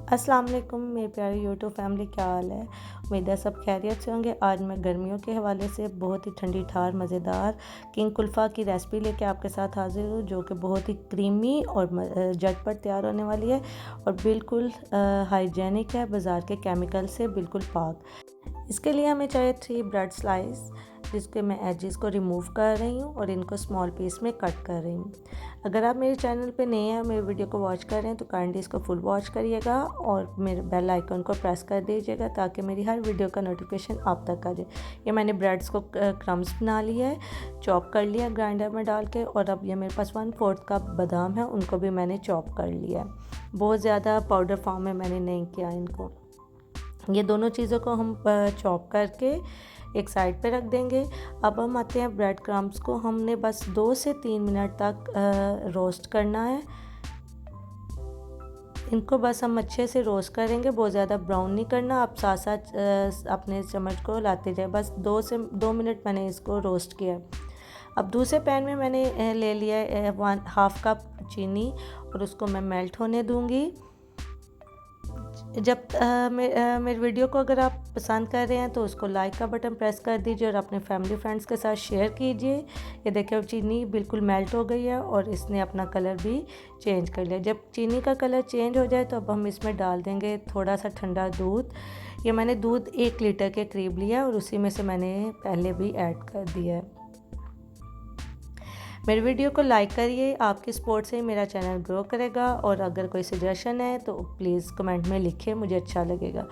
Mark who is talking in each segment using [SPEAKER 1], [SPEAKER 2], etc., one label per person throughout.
[SPEAKER 1] अस्सलाम वालेकुम मेरे प्यारे यूट्यूब फैमिली, क्या हाल है। उम्मीद है सब खैरियत से होंगे। आज मैं गर्मियों के हवाले से बहुत ही ठंडी ठार मज़ेदार किंग कुल्फ़ा की रेसिपी लेके आपके साथ हाज़िर हूँ, जो कि बहुत ही क्रीमी और झटपट तैयार होने वाली है और बिल्कुल हाइजेनिक है, बाज़ार के केमिकल से बिल्कुल पाक। इसके लिए हमें चाहिए 3 ब्रेड स्लाइस, जिसके मैं एजेस को रिमूव कर रही हूँ और इनको स्मॉल पीस में कट कर रही हूँ। अगर आप मेरे चैनल पे नए हैं, मेरे वीडियो को वॉच कर रहे हैं, तो काइंडली इसको फुल वॉच करिएगा और मेरे बेल आइकन को प्रेस कर दीजिएगा ताकि मेरी हर वीडियो का नोटिफिकेशन आप तक आ जाए। ये मैंने ब्रेड्स को क्रम्स बना लिया है, चॉप कर लिया ग्राइंडर में डाल के, और अब ये मेरे पास 1/4 कप बादाम है, उनको भी मैंने चॉप कर लिया है। बहुत ज़्यादा पाउडर फॉर्म में मैंने नहीं किया इनको। ये दोनों चीज़ों को हम चॉप करके एक साइड पे रख देंगे। अब हम आते हैं ब्रेड क्रम्स को हमने बस 2 से 3 मिनट तक रोस्ट करना है। इनको बस हम अच्छे से रोस्ट करेंगे, बहुत ज़्यादा ब्राउन नहीं करना। आप साथ साथ अपने चम्मच को लाते जाए। बस 2 मिनट मैंने इसको रोस्ट किया। अब दूसरे पैन में मैंने ले लिया है 1/2 कप चीनी और उसको मैं मेल्ट होने दूँगी। जब मेरे वीडियो को अगर आप पसंद कर रहे हैं तो उसको लाइक का बटन प्रेस कर दीजिए और अपने फैमिली फ्रेंड्स के साथ शेयर कीजिए। ये देखिए, चीनी बिल्कुल मेल्ट हो गई है और इसने अपना कलर भी चेंज कर लिया। जब चीनी का कलर चेंज हो जाए तो अब हम इसमें डाल देंगे थोड़ा सा ठंडा दूध। ये मैंने दूध 1 लीटर के करीब लिया और उसी में से मैंने पहले भी ऐड कर दिया है। मेरे वीडियो को लाइक करिए, आपकी सपोर्ट से ही मेरा चैनल ग्रो करेगा, और अगर कोई सजेशन है तो प्लीज़ कमेंट में लिखें, मुझे अच्छा लगेगा।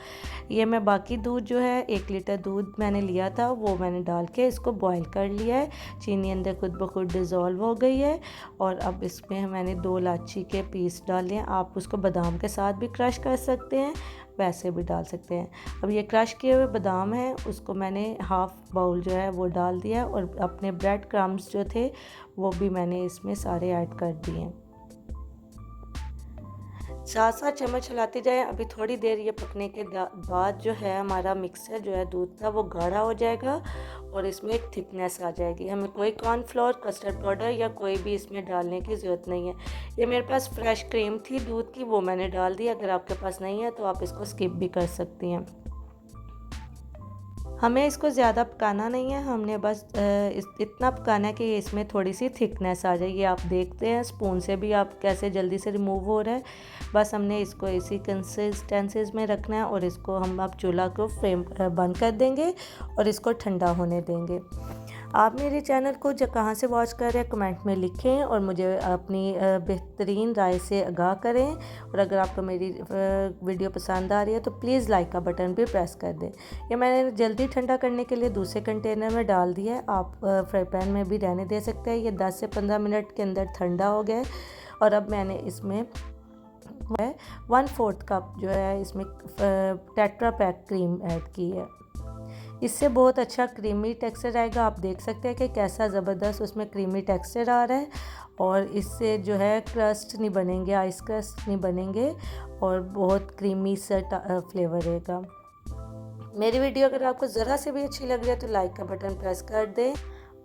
[SPEAKER 1] ये मैं बाकी दूध जो है 1 लीटर दूध मैंने लिया था, वो मैंने डाल के इसको बॉईल कर लिया है। चीनी अंदर खुद ब खुद डिज़ोल्व हो गई है और अब इसमें मैंने 2 इलायची के पीस डाले हैं। आप उसको बादाम के साथ भी क्रश कर सकते हैं, वैसे भी डाल सकते हैं। अब ये क्रश किए हुए बादाम हैं, उसको मैंने हाफ़ बाउल जो है वो डाल दिया है और अपने ब्रेड क्रम्स जो थे वो भी मैंने इसमें सारे ऐड कर दिए हैं। साथ साथ चम्मच हिलाते जाए। अभी थोड़ी देर ये पकने के बाद जो है हमारा मिक्सर जो है दूध का वो गाढ़ा हो जाएगा और इसमें एक थिकनेस आ जाएगी। हमें कोई कॉर्नफ्लोर, कस्टर्ड पाउडर या कोई भी इसमें डालने की ज़रूरत नहीं है। ये मेरे पास फ्रेश क्रीम थी दूध की, वो मैंने डाल दी। अगर आपके पास नहीं है तो आप इसको स्किप भी कर सकती हैं। हमें इसको ज़्यादा पकाना नहीं है, हमने बस इतना पकाना है कि इसमें थोड़ी सी थिकनेस आ जाए। ये आप देखते हैं स्पून से भी आप कैसे जल्दी से रिमूव हो रहा है। बस हमने इसको इसी कंसिस्टेंसीज में रखना है और इसको हम अब चूल्हा को फ्लेम बंद कर देंगे और इसको ठंडा होने देंगे। आप मेरे चैनल को कहाँ से वॉच कर रहे हैं कमेंट में लिखें और मुझे अपनी बेहतरीन राय से आगाह करें। और अगर आपको मेरी वीडियो पसंद आ रही है तो प्लीज़ लाइक का बटन भी प्रेस कर दें। ये मैंने जल्दी ठंडा करने के लिए दूसरे कंटेनर में डाल दिया है। आप फ्राई पैन में भी रहने दे सकते हैं। ये 10 से 15 मिनट के अंदर ठंडा हो गया है और अब मैंने इसमें 1/4 कप जो है इसमें टेट्रा पैक क्रीम ऐड की है। इससे बहुत अच्छा क्रीमी टेक्सचर आएगा। आप देख सकते हैं कि कैसा ज़बरदस्त उसमें क्रीमी टेक्सचर आ रहा है और इससे जो है क्रस्ट नहीं बनेंगे, आइस क्रस्ट नहीं बनेंगे और बहुत क्रीमी सा फ्लेवर रहेगा। मेरी वीडियो अगर आपको ज़रा से भी अच्छी लग रही है तो लाइक का बटन प्रेस कर दें।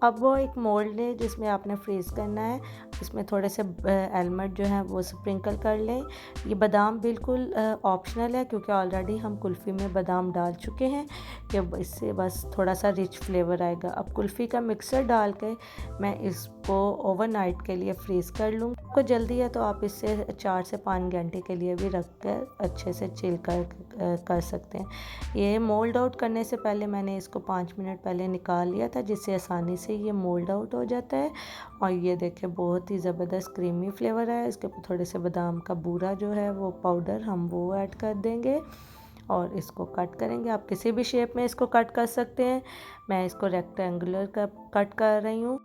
[SPEAKER 1] अब वो एक मोल्ड लें जिसमें आपने फ्रीज़ करना है। इसमें थोड़े से आलमंड जो है वो स्प्रिंकल कर लें। ये बादाम बिल्कुल ऑप्शनल है क्योंकि ऑलरेडी हम कुल्फ़ी में बादाम डाल चुके हैं। कि इससे बस थोड़ा सा रिच फ्लेवर आएगा। अब कुल्फ़ी का मिक्सर डाल के मैं इसको ओवरनाइट के लिए फ्रीज़ कर लूँ। आपको जल्दी है तो आप इससे 4 से 5 घंटे के लिए भी रख कर अच्छे से चिल कर सकते हैं। ये मोल्ड आउट करने से पहले मैंने इसको 5 मिनट पहले निकाल लिया था, जिससे आसानी से ये मोल्ड आउट हो जाता है। और ये देखें बहुत ही ज़बरदस्त क्रीमी फ्लेवर है। इसके ऊपर थोड़े से बादाम का बूरा जो है वो पाउडर हम वो ऐड कर देंगे और इसको कट करेंगे। आप किसी भी शेप में इसको कट कर सकते हैं। मैं इसको रेक्टेंगुलर का कट कर रही हूँ।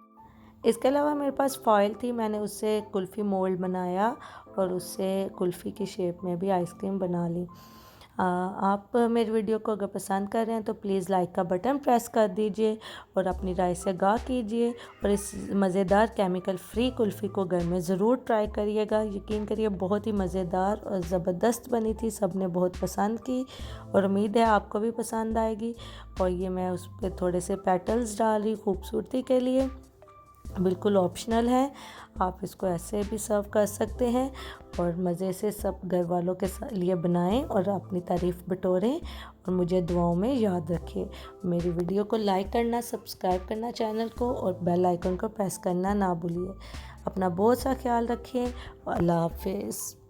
[SPEAKER 1] इसके अलावा मेरे पास फॉइल थी, मैंने उससे कुल्फ़ी मोल्ड बनाया और उससे कुल्फ़ी की शेप में भी आइसक्रीम बना ली। आप मेरे वीडियो को अगर पसंद कर रहे हैं तो प्लीज़ लाइक का बटन प्रेस कर दीजिए और अपनी राय से आगाह कीजिए और इस मज़ेदार केमिकल फ्री कुल्फ़ी को घर में ज़रूर ट्राई करिएगा। यकीन करिए बहुत ही मज़ेदार और ज़बरदस्त बनी थी, सब ने बहुत पसंद की और उम्मीद है आपको भी पसंद आएगी। और ये मैं उस पर थोड़े से पेटल्स डाल रही खूबसूरती के लिए। बिल्कुल ऑप्शनल है। आप इसको ऐसे भी सर्व कर सकते हैं और मज़े से सब घर वालों के लिए बनाएं और अपनी तारीफ़ बटोरें और मुझे दुआओं में याद रखें। मेरी वीडियो को लाइक करना, सब्सक्राइब करना चैनल को और बेल आइकन को प्रेस करना ना भूलिए। अपना बहुत सा ख्याल रखें। अल्लाह हाफिज़।